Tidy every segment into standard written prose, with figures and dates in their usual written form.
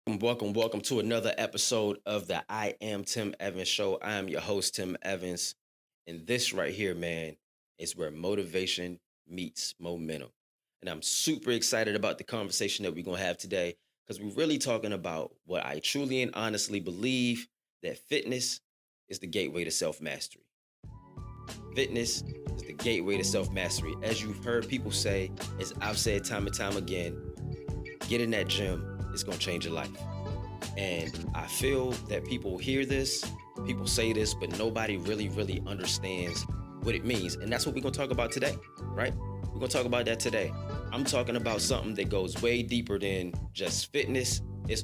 Welcome to another episode of the I Am Tim Evans Show. I am your host, Tim Evans. And this right here, man, is where motivation meets momentum. And I'm super excited about the conversation that we're going to have today because we're really talking about what I truly and honestly believe that fitness is the gateway to self mastery. Fitness is the gateway to self mastery. As you've heard people say, as I've said time and time again, get in that gym. It's going to change your life. And I feel that people hear this, people say this, but nobody really understands what it means. And that's what we're going to talk about today, right? We're going to talk about that today. I'm talking about something that goes way deeper than just fitness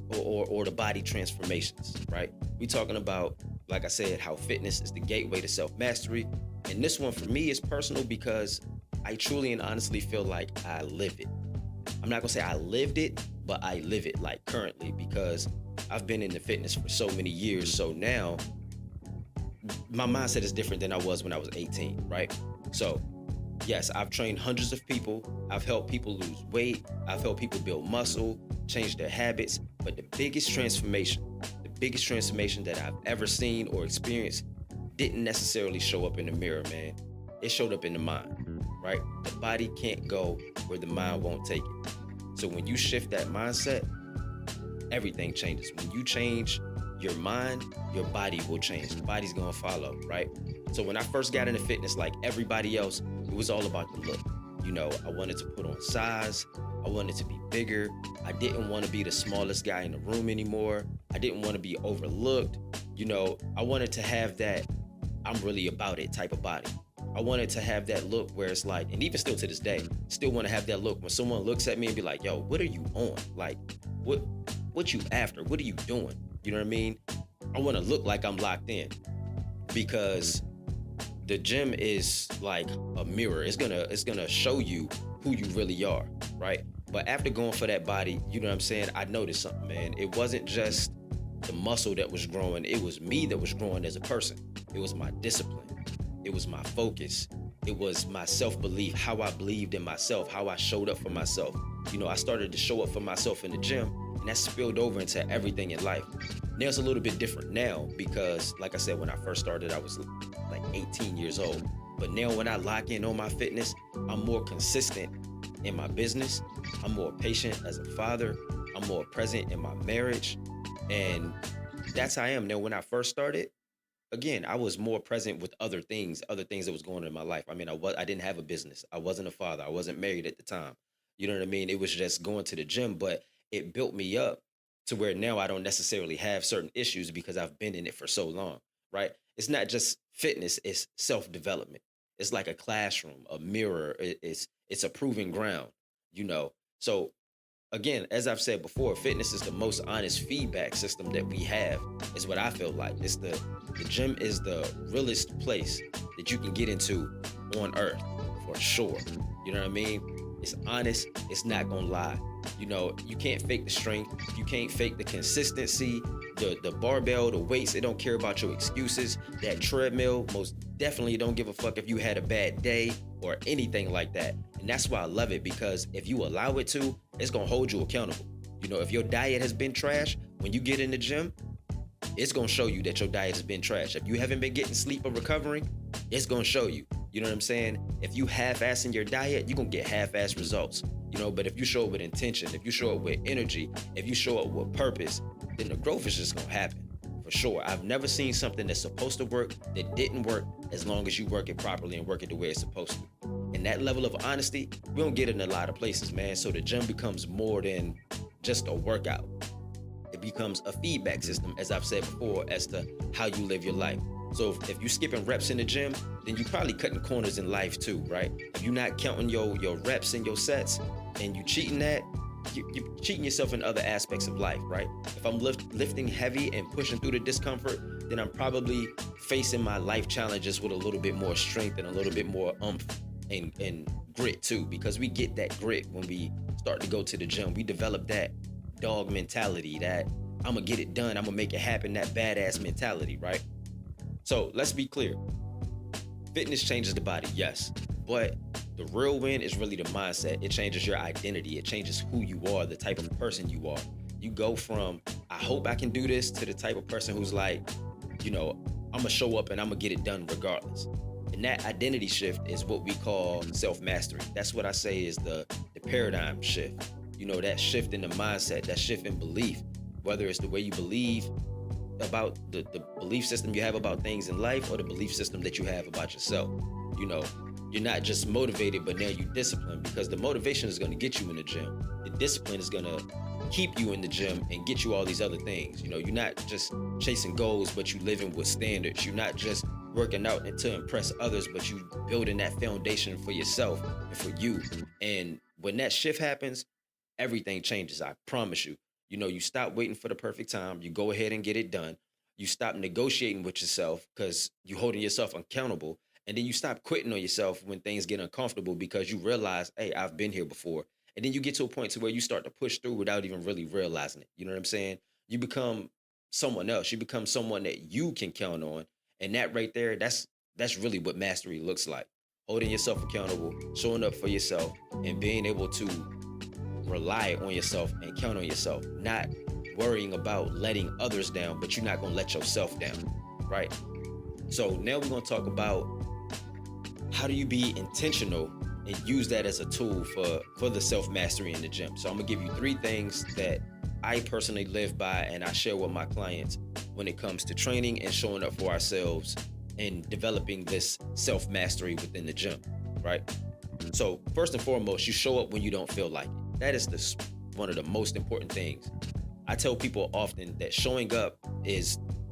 or the body transformations, right? We're talking about, like I said, how fitness is the gateway to self-mastery. And this one for me is personal because I truly and honestly feel like I live it. I'm not gonna say I lived it, but I live it like currently because I've been in the fitness for so many years. So now my mindset is different than I was when I was 18, right? So yes, I've trained hundreds of people. I've helped people lose weight. I've helped people build muscle, change their habits. But the biggest transformation that I've ever seen or experienced didn't necessarily show up in the mirror, man. It showed up in the mind, right? The body can't go where the mind won't take it. So when you shift that mindset, everything changes. When you change your mind, your body will change. The body's gonna follow, right? So when I first got into fitness, like everybody else, it was all about the look. You know, I wanted to put on size. I wanted to be bigger. I didn't want to be the smallest guy in the room anymore. I didn't want to be overlooked. You know, I wanted to have that I'm really about it type of body. I wanted to have that look where it's like, and even still to this day, still want to have that look when someone looks at me and be like, yo, what are you on? Like, what you after? What are you doing? You know what I mean? I want to look like I'm locked in because the gym is like a mirror. It's gonna show you who you really are, right? But after going for that body, you know what I'm saying? I noticed something, man. It wasn't just the muscle that was growing. It was me that was growing as a person. It was my discipline. It was my focus. It was my self-belief, how I believed in myself, how I showed up for myself. You know, I started to show up for myself in the gym, and that spilled over into everything in life. Now it's a little bit different now because, like I said, when I first started, I was like 18 years old. But now when I lock in on my fitness, I'm more consistent in my business. I'm more patient as a father. I'm more present in my marriage. And that's how I am. Now, when I first started, again, I was more present with other things that was going on in my life. I mean, I didn't have a business. I wasn't a father. I wasn't married at the time. You know what I mean? It was just going to the gym, but it built me up to where now I don't necessarily have certain issues because I've been in it for so long, right? It's not just fitness, it's self-development. It's like a classroom, a mirror. It's a proving ground, you know? So again, as I've said before, fitness is the most honest feedback system that we have, is what I feel like. It's the gym is the realest place that you can get into on earth, for sure. You know what I mean? It's honest, it's not gonna lie. You know, you can't fake the strength, you can't fake the consistency, the barbell, the weights, they don't care about your excuses. That treadmill, most definitely don't give a fuck if you had a bad day or anything like that. And that's why I love it, because if you allow it to, it's gonna hold you accountable. You know, if your diet has been trash, when you get in the gym, it's gonna show you that your diet has been trash. If you haven't been getting sleep or recovering, it's gonna show you. You know what I'm saying? If you half-assing your diet, you're gonna get half-ass results. You know, but if you show up with intention, if you show up with energy, if you show up with purpose, then the growth is just gonna happen. For sure. I've never seen something that's supposed to work that didn't work as long as you work it properly and work it the way it's supposed to. And that level of honesty, we don't get it in a lot of places, man. So the gym becomes more than just a workout. It becomes a feedback system, as I've said before, as to how you live your life. So if you're skipping reps in the gym, then you're probably cutting corners in life too, right? If you're not counting your reps and your sets and you cheating that, you're cheating yourself in other aspects of life, right? If I'm lifting heavy and pushing through the discomfort, then I'm probably facing my life challenges with a little bit more strength and a little bit more oomph and grit too, because we get that grit when we start to go to the gym. We develop that dog mentality, that I'm gonna get it done, I'm gonna make it happen, that badass mentality, right? So let's be clear. Fitness changes the body, yes, but the real win is really the mindset. It changes your identity. It changes who you are, the type of person you are. You go from I hope I can do this, to the type of person who's like, I'm gonna show up and I'm gonna get it done regardless. And that identity shift is what we call self-mastery. That's what I say is the paradigm shift. That shift in the mindset, that shift in belief, whether it's the way you believe about the belief system you have about things in life, or the belief system that you have about yourself. You're not just motivated, but now you're disciplined, because the motivation is going to get you in the gym. The discipline is going to keep you in the gym and get you all these other things. You're not just chasing goals, but you living with standards. You're not just working out to impress others, but you building that foundation for yourself and for you. And when that shift happens, everything changes. I promise you. You stop waiting for the perfect time. You go ahead and get it done. You stop negotiating with yourself because you're holding yourself accountable. And then you stop quitting on yourself when things get uncomfortable, because you realize, hey, I've been here before. And then you get to a point to where you start to push through without even really realizing it. You know what I'm saying? You become someone else. You become someone that you can count on. And that right there, that's really what mastery looks like. Holding yourself accountable, showing up for yourself, and being able to rely on yourself and count on yourself. Not worrying about letting others down, but you're not going to let yourself down, right? So now we're going to talk about how do you be intentional and use that as a tool for the self-mastery in the gym. So I'm going to give you 3 things that I personally live by and I share with my clients when it comes to training and showing up for ourselves and developing this self-mastery within the gym, right? So first and foremost, you show up when you don't feel like it. That is one of the most important things. I tell people often that showing up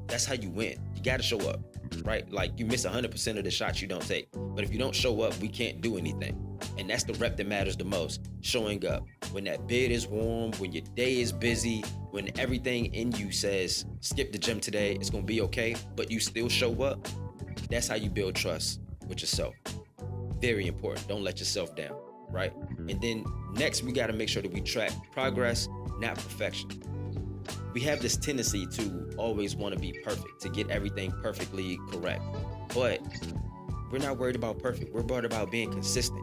that's how you win. You got to show up, right? Like, you miss 100% of the shots you don't take. But if you don't show up, we can't do anything. And that's the rep that matters the most, showing up. When that bed is warm, when your day is busy, when everything in you says, skip the gym today, it's going to be okay, but you still show up, that's how you build trust with yourself. Very important. Don't let yourself down, right? And then next, we got to make sure that we track progress, not perfection. We have this tendency to always want to be perfect, to get everything perfectly correct. But we're not worried about perfect. We're worried about being consistent.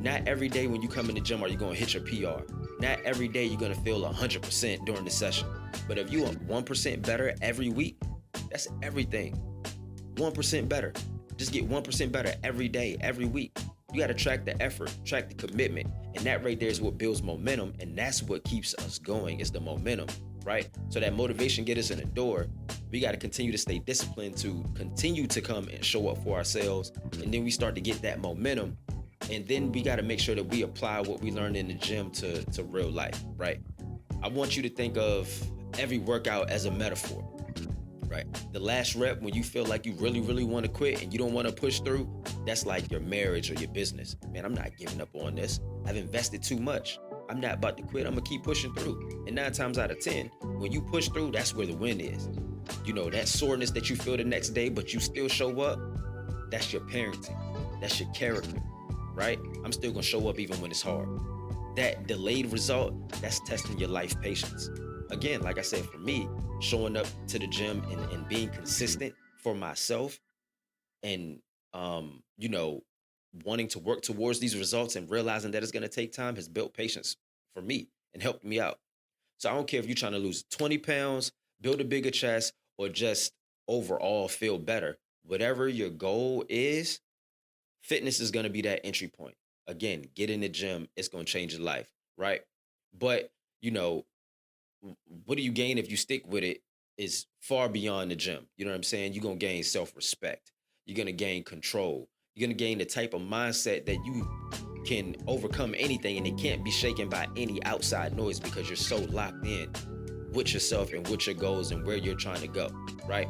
Not every day when you come in the gym are you going to hit your PR. Not every day you're going to feel 100% during the session. But if you are 1% better every week, that's everything. 1% better. Just get 1% better every day, every week. You got to track the effort, track the commitment. And that right there is what builds momentum. And that's what keeps us going, is the momentum, right? So that motivation gets us in the door. We got to continue to stay disciplined to continue to come and show up for ourselves. And then we start to get that momentum. And then we got to make sure that we apply what we learned in the gym to real life, right? I want you to think of every workout as a metaphor, right? The last rep, when you feel like you really, really want to quit and you don't want to push through, that's like your marriage or your business. Man, I'm not giving up on this. I've invested too much. I'm not about to quit. I'm going to keep pushing through. And 9 times out of 10, when you push through, that's where the win is. That soreness that you feel the next day, but you still show up, that's your parenting. That's your character, right? I'm still going to show up even when it's hard. That delayed result, that's testing your life patience. Again, like I said, for me, showing up to the gym and being consistent for myself and, wanting to work towards these results and realizing that it's going to take time has built patience for me and helped me out. So I don't care if you're trying to lose 20 pounds, build a bigger chest, or just overall feel better. Whatever your goal is, fitness is going to be that entry point. Again, get in the gym. It's going to change your life, right? But, what do you gain if you stick with it is far beyond the gym. You know what I'm saying? You're going to gain self-respect. You're going to gain control. You're going to gain the type of mindset that you can overcome anything and it can't be shaken by any outside noise because you're so locked in with yourself and with your goals and where you're trying to go, right?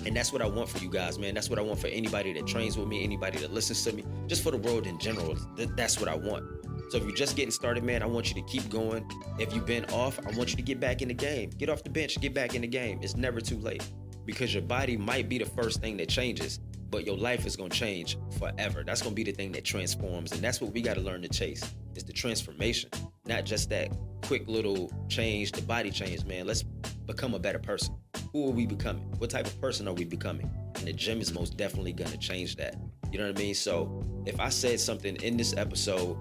And that's what I want for you guys, man. That's what I want for anybody that trains with me, anybody that listens to me, just for the world in general. That's what I want. So if you're just getting started, man, I want you to keep going. If you've been off, I want you to get back in the game. Get off the bench, get back in the game. It's never too late, because your body might be the first thing that changes, but your life is going to change forever. That's going to be the thing that transforms. And that's what we got to learn to chase, is the transformation, not just that quick little change, the body change, man. Let's become a better person. Who are we becoming? What type of person are we becoming? And the gym is most definitely going to change that. You know what I mean? So if I said something in this episode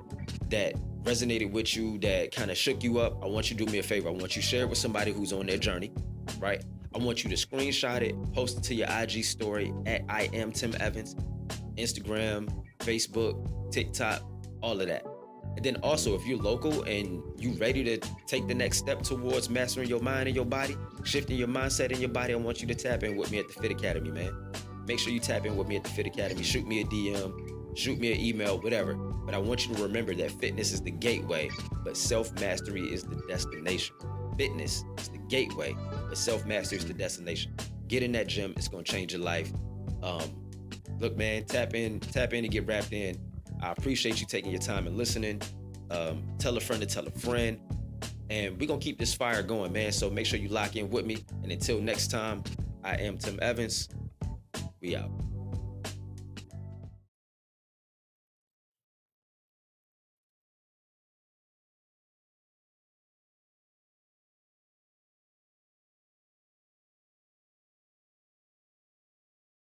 that resonated with you, that kind of shook you up, I want you to do me a favor. I want you to share it with somebody who's on their journey, right? I want you to screenshot it, post it to your IG story at I am Tim Evans, Instagram, Facebook, TikTok, all of that. And then also, if you're local and you ready to take the next step towards mastering your mind and your body, shifting your mindset and your body, I want you to tap in with me at the Fit Academy, man. Make sure you tap in with me at the Fit Academy. Shoot me a DM, shoot me an email, whatever. But I want you to remember that fitness is the gateway, but self-mastery is the destination. Fitness is the gateway, but self-mastery is the destination. Get in that gym. It's going to change your life. Look, man, tap in and get wrapped in. I appreciate you taking your time and listening. Tell a friend to tell a friend. And we're going to keep this fire going, man. So make sure you lock in with me. And until next time, I am Tim Evans. We out.